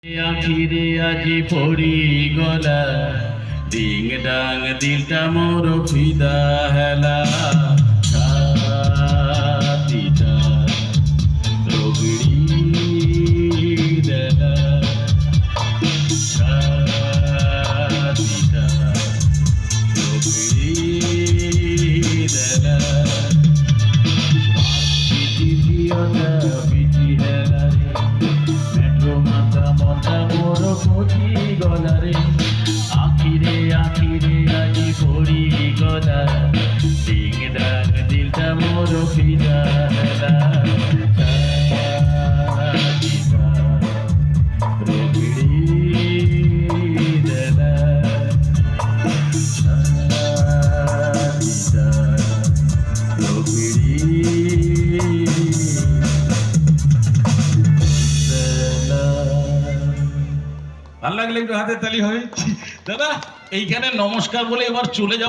আখিরে আজি পড়ি গলা ডিং ডাং দিলটা মোর ফিদা হেলা ছাতিটা রগড়ি দেলা ছাতিটা রগড়ি দেলা পিটিটা পিটি হেলা মেট্রো মাথা মতা মোর পড়ি গলা রে আখিরে আখিরে আজি পড়ি গলা ডিং ডাং দিলটা মোর ফিদা হেলা ছাতিটা রগড়ি দেলা ছাতিটা রগড়ি ভালো লাগলে একটু হাতে তালি হবে দাদা। এইখানে নমস্কার বলে এবার চলে যাব।